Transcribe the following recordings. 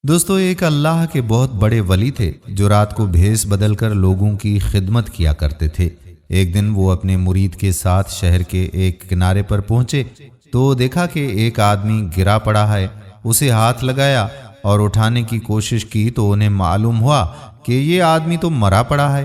دوستو، ایک اللہ کے بہت بڑے ولی تھے جو رات کو بھیس بدل کر لوگوں کی خدمت کیا کرتے تھے۔ ایک دن وہ اپنے مرید کے ساتھ شہر کے ایک کنارے پر پہنچے تو دیکھا کہ ایک آدمی گرا پڑا ہے۔ اسے ہاتھ لگایا اور اٹھانے کی کوشش کی تو انہیں معلوم ہوا کہ یہ آدمی تو مرا پڑا ہے۔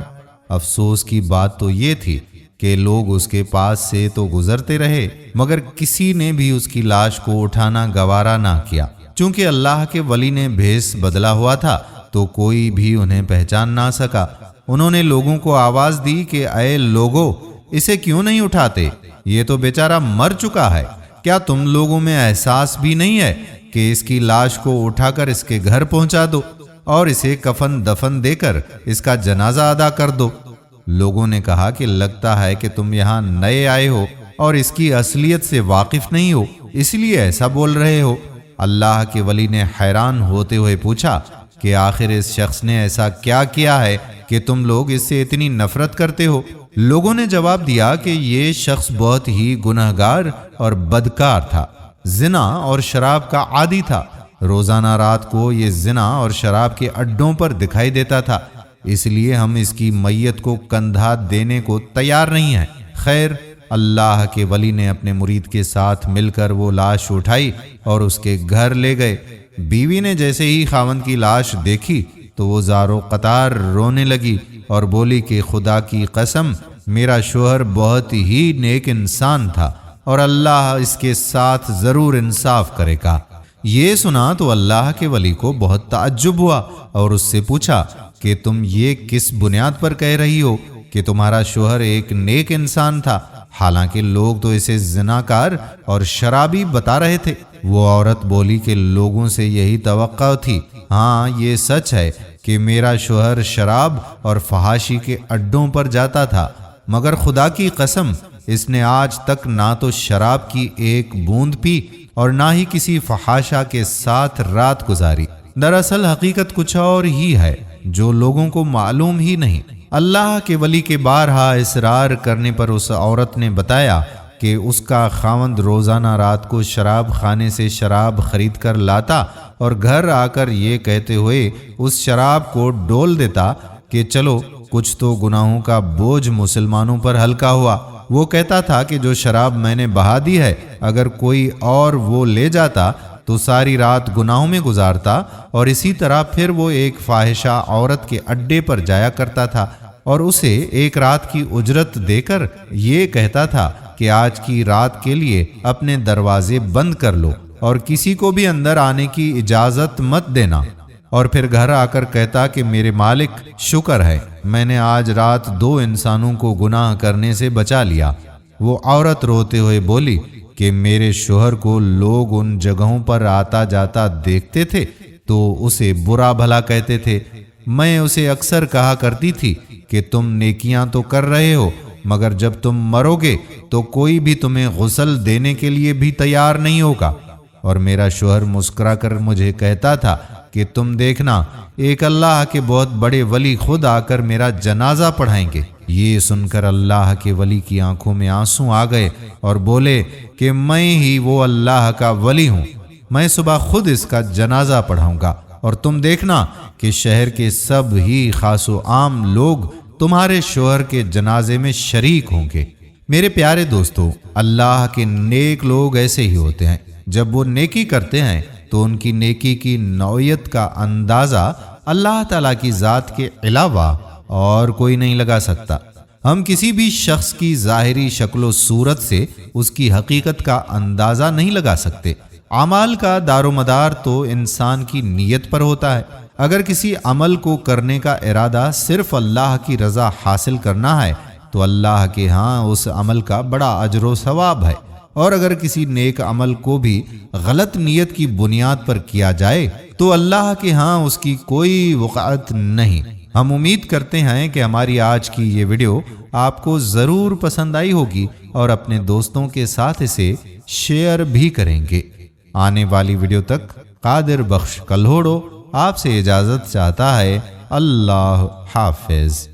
افسوس کی بات تو یہ تھی کہ لوگ اس کے پاس سے تو گزرتے رہے مگر کسی نے بھی اس کی لاش کو اٹھانا گوارا نہ کیا۔ چونکہ اللہ کے ولی نے بھیس بدلا ہوا تھا تو کوئی بھی انہیں پہچان نہ سکا۔ انہوں نے لوگوں کو آواز دی کہ اے لوگو، اسے کیوں نہیں اٹھاتے؟ یہ تو بیچارہ مر چکا ہے۔ کیا تم لوگوں میں احساس بھی نہیں ہے کہ اس کی لاش کو اٹھا کر اس کے گھر پہنچا دو اور اسے کفن دفن دے کر اس کا جنازہ ادا کر دو؟ لوگوں نے کہا کہ لگتا ہے کہ تم یہاں نئے آئے ہو اور اس کی اصلیت سے واقف نہیں ہو، اس لیے ایسا بول رہے ہو۔ اللہ کے ولی نے حیران ہوتے ہوئے پوچھا کہ آخر اس شخص نے ایسا کیا کیا ہے کہ تم لوگ اس سے اتنی نفرت کرتے ہو؟ لوگوں نے جواب دیا کہ یہ شخص بہت ہی گنہگار اور بدکار تھا، زنا اور شراب کا عادی تھا۔ روزانہ رات کو یہ زنا اور شراب کے اڈوں پر دکھائی دیتا تھا، اس لیے ہم اس کی میت کو کندھا دینے کو تیار نہیں ہیں۔ خیر، اللہ کے ولی نے اپنے مرید کے ساتھ مل کر وہ لاش اٹھائی اور اس کے گھر لے گئے۔ بیوی نے جیسے ہی خاوند کی لاش دیکھی تو وہ زارو قطار رونے لگی اور بولی کہ خدا کی قسم، میرا شوہر بہت ہی نیک انسان تھا اور اللہ اس کے ساتھ ضرور انصاف کرے گا۔ یہ سنا تو اللہ کے ولی کو بہت تعجب ہوا اور اس سے پوچھا کہ تم یہ کس بنیاد پر کہہ رہی ہو کہ تمہارا شوہر ایک نیک انسان تھا، حالانکہ لوگ تو اسے زناکار اور شرابی بتا رہے تھے؟ وہ عورت بولی کہ لوگوں سے یہی توقع تھی۔ ہاں، یہ سچ ہے کہ میرا شوہر شراب اور فحاشی کے اڈوں پر جاتا تھا، مگر خدا کی قسم اس نے آج تک نہ تو شراب کی ایک بوند پی اور نہ ہی کسی فحاشہ کے ساتھ رات گزاری۔ دراصل حقیقت کچھ اور ہی ہے جو لوگوں کو معلوم ہی نہیں۔ اللہ کے ولی کے بارہا اصرار کرنے پر اس عورت نے بتایا کہ اس کا خاوند روزانہ رات کو شراب خانے سے شراب خرید کر لاتا اور گھر آ کر یہ کہتے ہوئے اس شراب کو ڈول دیتا کہ چلو کچھ تو گناہوں کا بوجھ مسلمانوں پر ہلکا ہوا۔ وہ کہتا تھا کہ جو شراب میں نے بہا دی ہے، اگر کوئی اور وہ لے جاتا تو ساری رات گناہوں میں گزارتا، اور اسی طرح پھر وہ ایک فاحشہ عورت کے اڈے پر جایا کرتا تھا اور اسے ایک رات کی اجرت دے کر یہ کہتا تھا کہ آج کی رات کے لیے اپنے دروازے بند کر لو اور کسی کو بھی اندر آنے کی اجازت مت دینا، اور پھر گھر آ کر کہتا کہ میرے مالک، شکر ہے میں نے آج رات 2 انسانوں کو گناہ کرنے سے بچا لیا۔ وہ عورت روتے ہوئے بولی کہ میرے شوہر کو لوگ ان جگہوں پر آتا جاتا دیکھتے تھے تو اسے برا بھلا کہتے تھے۔ میں اسے اکثر کہا کرتی تھی کہ تم نیکیاں تو کر رہے ہو، مگر جب تم مرو گے تو کوئی بھی تمہیں غسل دینے کے لیے بھی تیار نہیں ہوگا۔ اور میرا شوہر مسکرا کر مجھے کہتا تھا کہ تم دیکھنا، ایک اللہ کے بہت بڑے ولی خود آ کر میرا جنازہ پڑھائیں گے۔ یہ سن کر اللہ کے ولی کی آنکھوں میں آنسو آ گئے اور بولے کہ میں ہی وہ اللہ کا ولی ہوں، میں صبح خود اس کا جنازہ پڑھاؤں گا، اور تم دیکھنا کہ شہر کے سب ہی خاص و عام لوگ تمہارے شوہر کے جنازے میں شریک ہوں گے۔ میرے پیارے دوستو، اللہ کے نیک لوگ ایسے ہی ہوتے ہیں۔ جب وہ نیکی کرتے ہیں تو ان کی نیکی کی نوعیت کا اندازہ اللہ تعالیٰ کی ذات کے علاوہ اور کوئی نہیں لگا سکتا۔ ہم کسی بھی شخص کی ظاہری شکل و صورت سے اس کی حقیقت کا اندازہ نہیں لگا سکتے۔ اعمال کا دار و مدار تو انسان کی نیت پر ہوتا ہے۔ اگر کسی عمل کو کرنے کا ارادہ صرف اللہ کی رضا حاصل کرنا ہے تو اللہ کے ہاں اس عمل کا بڑا اجر و ثواب ہے، اور اگر کسی نیک عمل کو بھی غلط نیت کی بنیاد پر کیا جائے تو اللہ کے ہاں اس کی کوئی وقعت نہیں۔ ہم امید کرتے ہیں کہ ہماری آج کی یہ ویڈیو آپ کو ضرور پسند آئی ہوگی اور اپنے دوستوں کے ساتھ اسے شیئر بھی کریں گے۔ آنے والی ویڈیو تک قادر بخش کلہوڑو آپ سے اجازت چاہتا ہے۔ اللہ حافظ۔